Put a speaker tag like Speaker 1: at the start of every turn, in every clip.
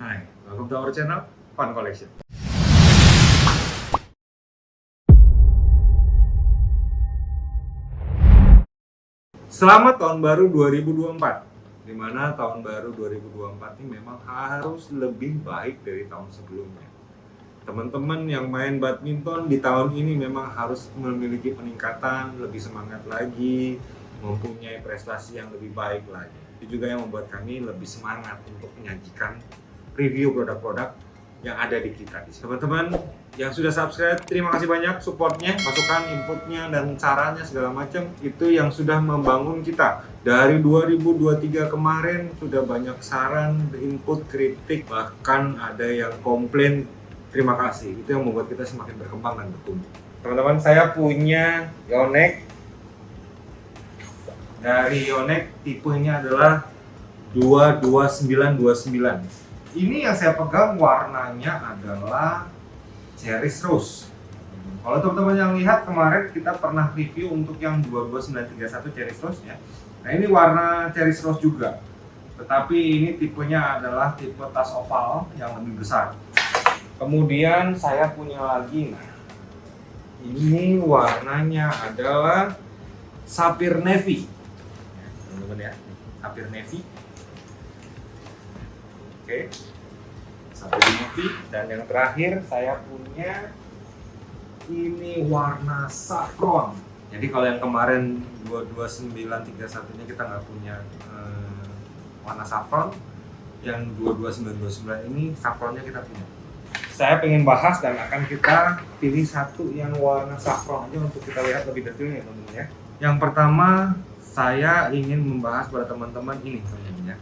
Speaker 1: Hai, welcome to our channel, Fun Collection. Selamat tahun baru 2024, dimana tahun baru 2024 ini memang harus lebih baik dari tahun sebelumnya. Teman-teman yang main badminton di tahun ini memang harus memiliki peningkatan, lebih semangat lagi, mempunyai prestasi yang lebih baik lagi. Itu juga yang membuat kami lebih semangat untuk menyajikan review produk-produk yang ada di kita. Teman-teman yang sudah subscribe, terima kasih banyak supportnya, masukan, inputnya, dan caranya segala macam. Itu yang sudah membangun kita. Dari 2023 kemarin sudah banyak saran, input, kritik, bahkan ada yang komplain. Terima kasih, itu yang membuat kita semakin berkembang dan bertumbuh. Teman-teman, saya punya Yonex. Dari Yonex, tipenya adalah 22929. Ini yang saya pegang warnanya adalah Cherries Rose. Kalau teman-teman yang lihat kemarin kita pernah review untuk yang 22931 Cherries Rose ya. Nah ini warna Cherries Rose juga. Tetapi ini tipenya adalah tipe tas oval yang lebih besar. Kemudian saya punya lagi, nah ini warnanya adalah Sapphire Navy. Teman-teman ya, Sapphire Navy. Oke, Sapphire Navy. Dan yang terakhir saya punya ini warna saffron. Jadi kalau yang kemarin 22931 nya kita nggak punya warna saffron, yang 22929 ini saffronnya kita punya. Saya pengen bahas dan akan kita pilih satu yang warna saffron aja untuk kita lihat lebih detail ya teman-teman ya. Yang pertama saya ingin membahas pada teman-teman ini teman-teman ya.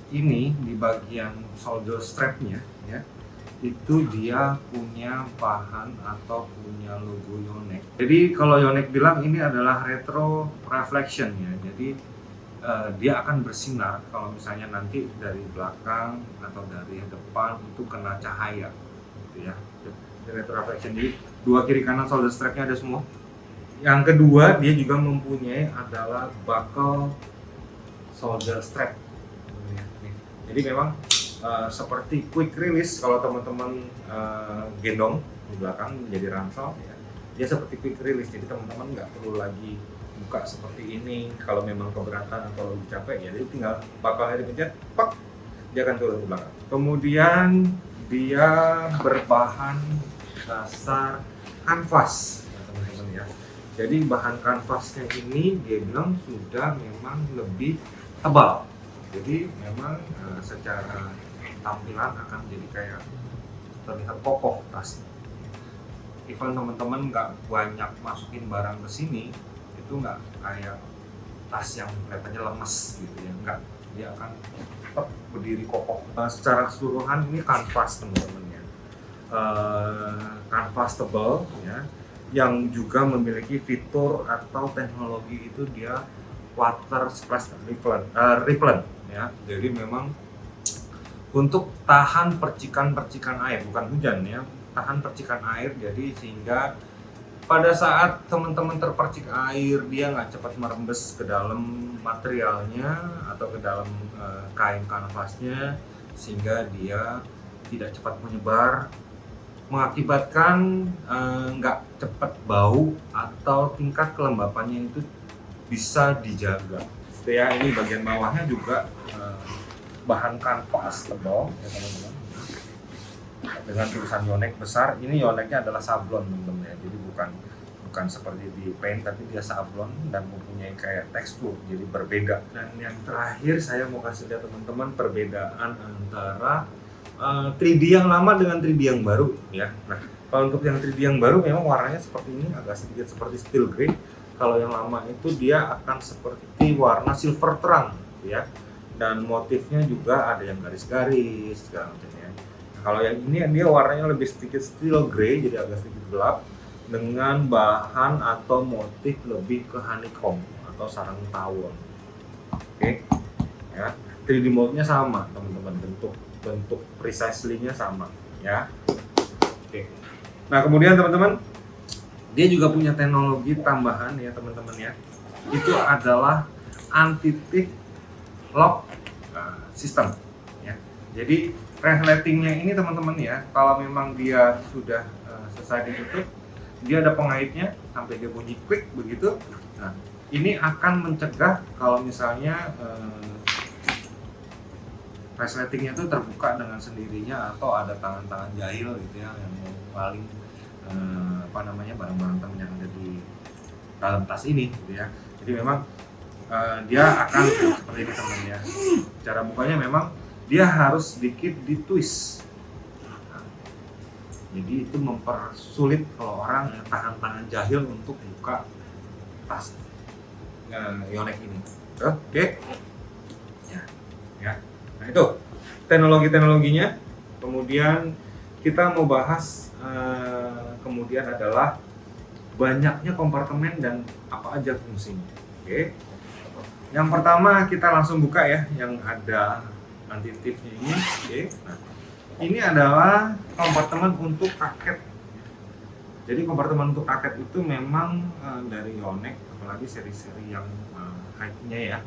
Speaker 1: Ini di bagian shoulder strapnya ya, itu dia punya bahan atau punya logo Yonex. Jadi kalau Yonex bilang ini adalah retro reflection ya, jadi dia akan bersinar kalau misalnya nanti dari belakang atau dari depan itu kena cahaya gitu ya. Retro reflection, jadi dua kiri kanan shoulder strapnya ada semua. Yang kedua dia juga mempunyai adalah buckle shoulder strap. Jadi memang seperti quick release kalau teman-teman gendong di belakang menjadi ransel ya. Dia seperti quick release, jadi teman-teman nggak perlu lagi buka seperti ini kalau memang keberatan atau lebih capek ya. Jadi tinggal bakalnya dipencet, pak, dia akan turun ke belakang. Kemudian dia berbahan dasar kanvas ya, teman-teman ya. Jadi bahan kanvasnya ini dia bilang sudah memang lebih tebal. Jadi memang secara tampilan akan jadi kayak terlihat kokoh tasnya. Even teman-teman nggak banyak masukin barang ke sini, itu nggak kayak tas yang kelihatannya lemes gitu ya, nggak. Dia akan tetap berdiri kokoh. Secara keseluruhan ini kanvas teman-teman ya, kanvas tebal ya, yang juga memiliki fitur atau teknologi itu dia water splash repellent ya. Jadi memang untuk tahan percikan-percikan air, bukan hujan ya, tahan percikan air. Jadi sehingga pada saat teman-teman terpercik air dia nggak cepat merembes ke dalam materialnya atau ke dalam kain kanvasnya, sehingga dia tidak cepat menyebar, mengakibatkan nggak cepat bau atau tingkat kelembapannya itu bisa dijaga. Ya, ini bagian bawahnya juga bahan kanvas tebal ya teman-teman, dengan tulisan Yonex besar. Ini Yonexnya adalah sablon teman-teman ya, jadi bukan seperti di paint, tapi dia sablon dan mempunyai kayak tekstur, jadi berbeda. Dan yang terakhir saya mau kasih lihat teman-teman perbedaan antara 3D yang lama dengan 3D yang baru ya. Nah kalau untuk yang 3D yang baru memang warnanya seperti ini, agak sedikit seperti steel grey. Kalau yang lama itu dia akan seperti warna silver terang ya, dan motifnya juga ada yang garis-garis segala macamnya. Nah, kalau yang ini dia warnanya lebih sedikit steel grey, jadi agak sedikit gelap dengan bahan atau motif lebih ke honeycomb atau sarang tawon. Oke ya, 3D mode-nya sama teman-teman, bentuk precisely-nya sama ya. Oke. Nah kemudian teman-teman, dia juga punya teknologi tambahan ya teman-teman ya. Itu adalah anti-thief lock system ya. Jadi resletingnya ini teman-teman ya, kalau memang dia sudah selesai ditutup, dia ada pengaitnya sampai dia bunyi quick begitu. Nah, ini akan mencegah kalau misalnya resletingnya itu terbuka dengan sendirinya atau ada tangan-tangan jahil gitu ya yang mau paling barang-barang teman yang ada di dalam tas ini gitu ya. Jadi memang dia akan seperti ini teman ya. Cara bukanya memang dia harus sedikit ditwist. Nah, jadi itu mempersulit kalau orang tahan tangan jahil untuk buka tas Yonex ini. Oke. Ya. Nah itu teknologinya. Kemudian kita mau bahas kemudian adalah banyaknya kompartemen dan apa aja fungsinya. Oke. Yang pertama kita langsung buka ya, yang ada anti thiefnya ini. Oke. Nah, ini adalah kompartemen untuk raket. Jadi kompartemen untuk raket itu memang dari Yonex, apalagi seri-seri yang hype-nya ya,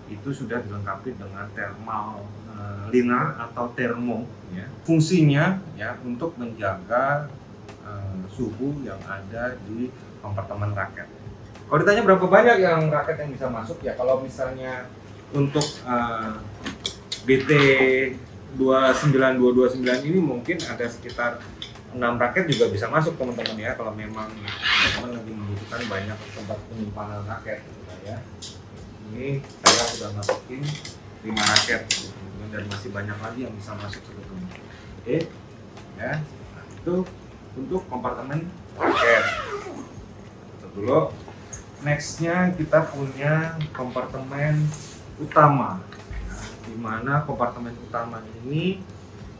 Speaker 1: itu sudah dilengkapi dengan thermal liner atau termo ya. Fungsinya ya untuk menjaga suhu yang ada di kompartemen raket. Kalau ditanya berapa banyak yang raket yang bisa masuk ya, kalau misalnya untuk BT 29229 ini mungkin ada sekitar 6 raket juga bisa masuk teman-teman ya, kalau memang teman-teman lagi membutuhkan banyak tempat penyimpanan raket gitu ya. Ini saya sudah masukin 5 raket gitu, dan masih banyak lagi yang bisa masuk sebetulnya. Oke ya, nah, itu untuk kompartemen raket. Itu dulu. Nextnya kita punya kompartemen utama. Di mana kompartemen utama ini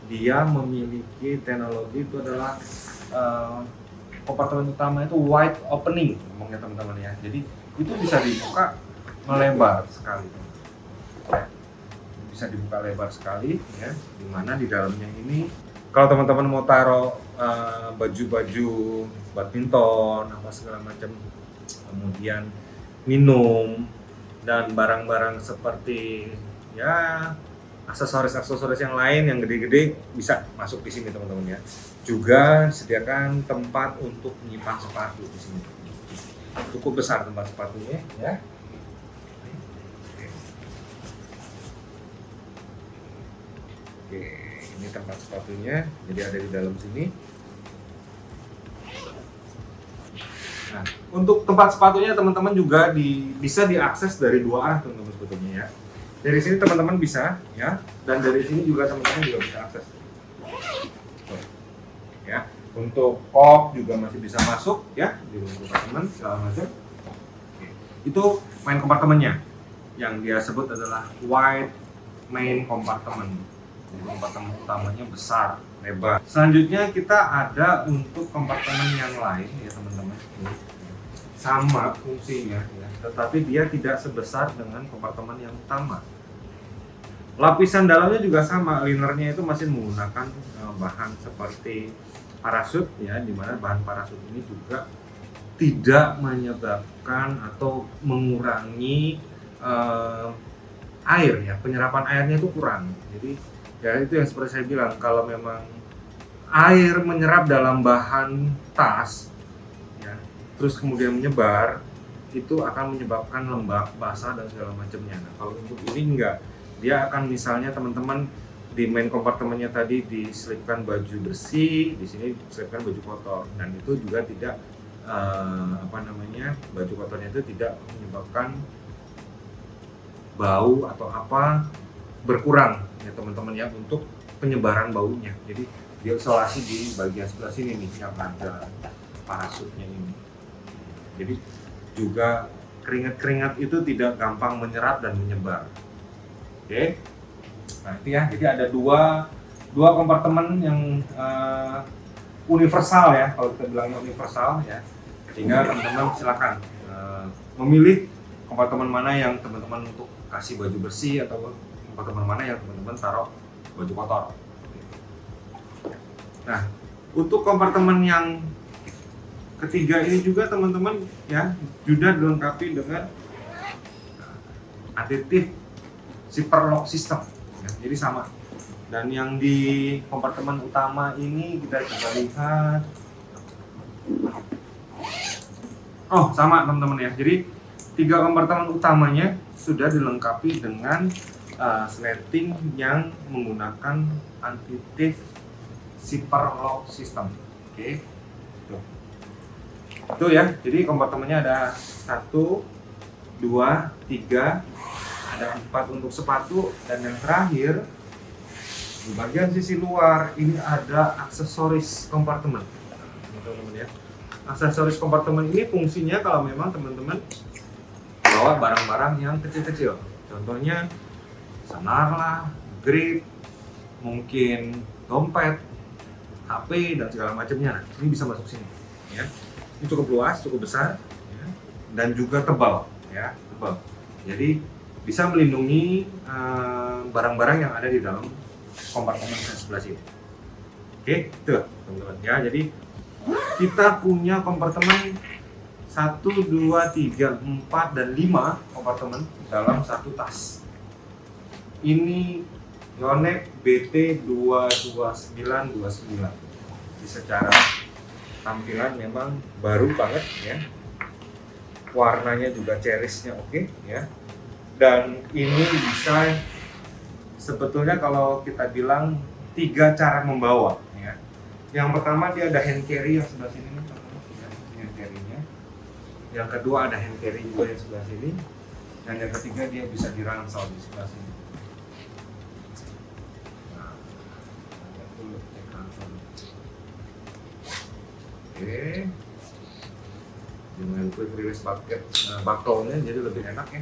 Speaker 1: dia memiliki teknologi itu adalah kompartemen utama itu wide opening ngomongnya teman-teman ya. Jadi itu bisa dibuka melebar sekali. Bisa dibuka lebar sekali ya. Di mana di dalamnya ini kalau teman-teman mau taruh baju-baju badminton apa segala macam, kemudian minum dan barang-barang seperti ya aksesoris yang lain yang gede-gede bisa masuk di sini teman-teman ya. Juga sediakan tempat untuk menyimpan sepatu di sini. Cukup besar tempat sepatunya ya. Oke, ini tempat sepatunya, jadi ada di dalam sini. Nah, untuk tempat sepatunya teman-teman juga bisa diakses dari dua arah teman-teman sebetulnya ya. Dari sini teman-teman bisa ya, dan dari sini juga teman-teman juga bisa akses. Tuh. Ya, untuk kop juga masih bisa masuk ya di kompartemen segala macam. Itu main kompartemennya, yang dia sebut adalah wide main kompartemen. Jadi kompartemen utamanya besar, lebar. Selanjutnya kita ada untuk kompartemen yang lain ya teman-teman. Sama fungsinya ya, tetapi dia tidak sebesar dengan kompartemen yang utama. Lapisan dalamnya juga sama, linernya itu masih menggunakan bahan seperti parasut ya, di mana bahan parasut ini juga tidak menyebabkan atau mengurangi air ya, penyerapan airnya itu kurang. Jadi ya itu yang seperti saya bilang, kalau memang air menyerap dalam bahan tas ya, terus kemudian menyebar, itu akan menyebabkan lembab, basah dan segala macamnya. Nah, kalau untuk ini enggak, dia akan misalnya teman-teman di main kompartemennya tadi diselipkan baju bersih, di sini diselipkan baju kotor, dan itu juga tidak baju kotornya itu tidak menyebabkan bau atau apa berkurang ya teman-teman ya, untuk penyebaran baunya. Jadi dia isolasi di bagian sebelah sini nih yang ada parasutnya ini. Jadi juga keringat-keringat itu tidak gampang menyerap dan menyebar. Oke. Nah itu ya, jadi ada dua kompartemen yang universal ya, kalau kita bilangnya universal ya. Sehingga teman-teman silakan memilih kompartemen mana yang teman-teman untuk kasih baju bersih atau kompartemen mana yang teman-teman taruh baju kotor. Nah, untuk kompartemen yang ketiga ini juga teman-teman ya sudah dilengkapi dengan additive zipper lock system ya, jadi sama Dan yang di kompartemen utama ini kita coba lihat. Oh, sama teman-teman ya. Jadi 3 kompartemen utamanya sudah dilengkapi dengan sleting yang menggunakan anti-thief zipper lock system. Oke. Tuh. Itu ya. Jadi kompartemennya ada 1, 2, 3, ada 4 untuk sepatu, dan yang terakhir di bagian sisi luar ini ada aksesoris kompartemen. Teman-teman ya. Aksesoris kompartemen ini fungsinya kalau memang teman-teman bawa barang-barang yang kecil-kecil. Contohnya senar lah, grip, mungkin dompet, HP dan segala macamnya. Nah, ini bisa masuk sini ya. Ini cukup luas, cukup besar ya. Dan juga tebal ya, tebal. Jadi bisa melindungi barang-barang yang ada di dalam kompartemen sebelah sini. Oke, itu teman-teman ya. Jadi kita punya kompartemen 1, 2, 3, 4, dan 5 kompartemen dalam satu tas. Ini Yonex BT22929. Jadi secara tampilan memang baru banget ya. Warnanya juga cherishnya oke ya. Dan ini bisa sebetulnya kalau kita bilang 3 cara membawa ya. Yang pertama dia ada hand carry yang sebelah sini nih, hand carry-nya. Yang kedua ada hand carry juga yang sebelah sini. Dan yang ketiga dia bisa diransel di sebelah sini. Oke, dengan quick release bucket buckle-nya jadi lebih enak ya.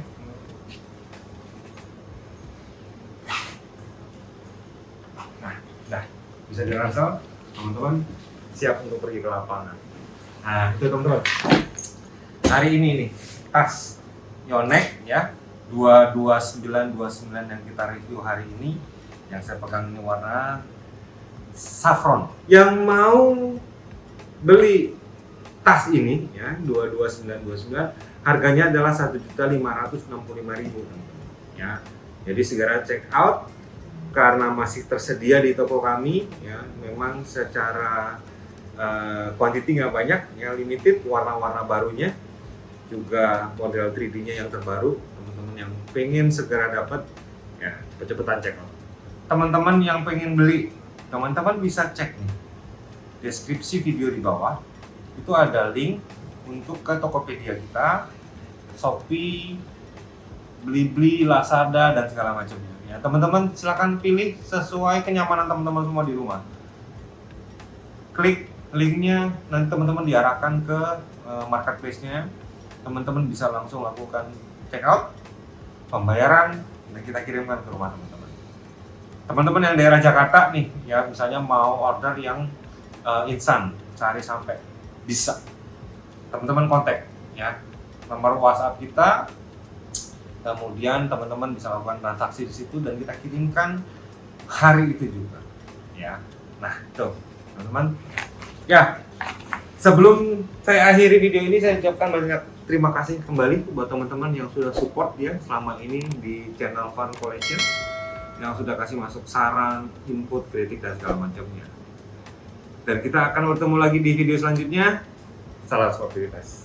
Speaker 1: Nah, bisa diransel, teman-teman siap untuk pergi ke lapangan. Nah, itu teman-teman. Hari ini nih tas Yonex ya 22929 yang kita review hari ini, yang saya pegang ini warna saffron. Yang mau beli tas ini ya 22929 harganya adalah 1.565.000 ya. Jadi segera check out karena masih tersedia di toko kami ya. Memang secara quantity nggak banyak ya, limited, warna-warna barunya juga model 3D-nya yang terbaru. Teman-teman yang pengen segera dapat ya cepet-cepetan check out. Teman-teman yang pengen beli, teman-teman bisa cek nih deskripsi video di bawah, itu ada link untuk ke Tokopedia kita, Shopee, Blibli, Lazada, dan segala macamnya. Ya, teman-teman silakan pilih sesuai kenyamanan teman-teman semua di rumah. Klik linknya, nanti teman-teman diarahkan ke marketplace-nya. Teman-teman bisa langsung lakukan check out, pembayaran, dan kita kirimkan ke rumah teman-teman. Teman-teman yang daerah Jakarta nih, ya misalnya mau order yang instan, sehari sampai, bisa. Teman-teman kontak ya nomor WhatsApp kita, kemudian teman-teman bisa lakukan transaksi di situ dan kita kirimkan hari itu juga ya. Nah tuh teman-teman ya, sebelum saya akhiri video ini saya ucapkan banyak terima kasih kembali buat teman-teman yang sudah support ya selama ini di channel Fun Collection, yang sudah kasih masuk saran, input, kritik, dan segala macamnya. Dan kita akan bertemu lagi di video selanjutnya. Salam sportivitas.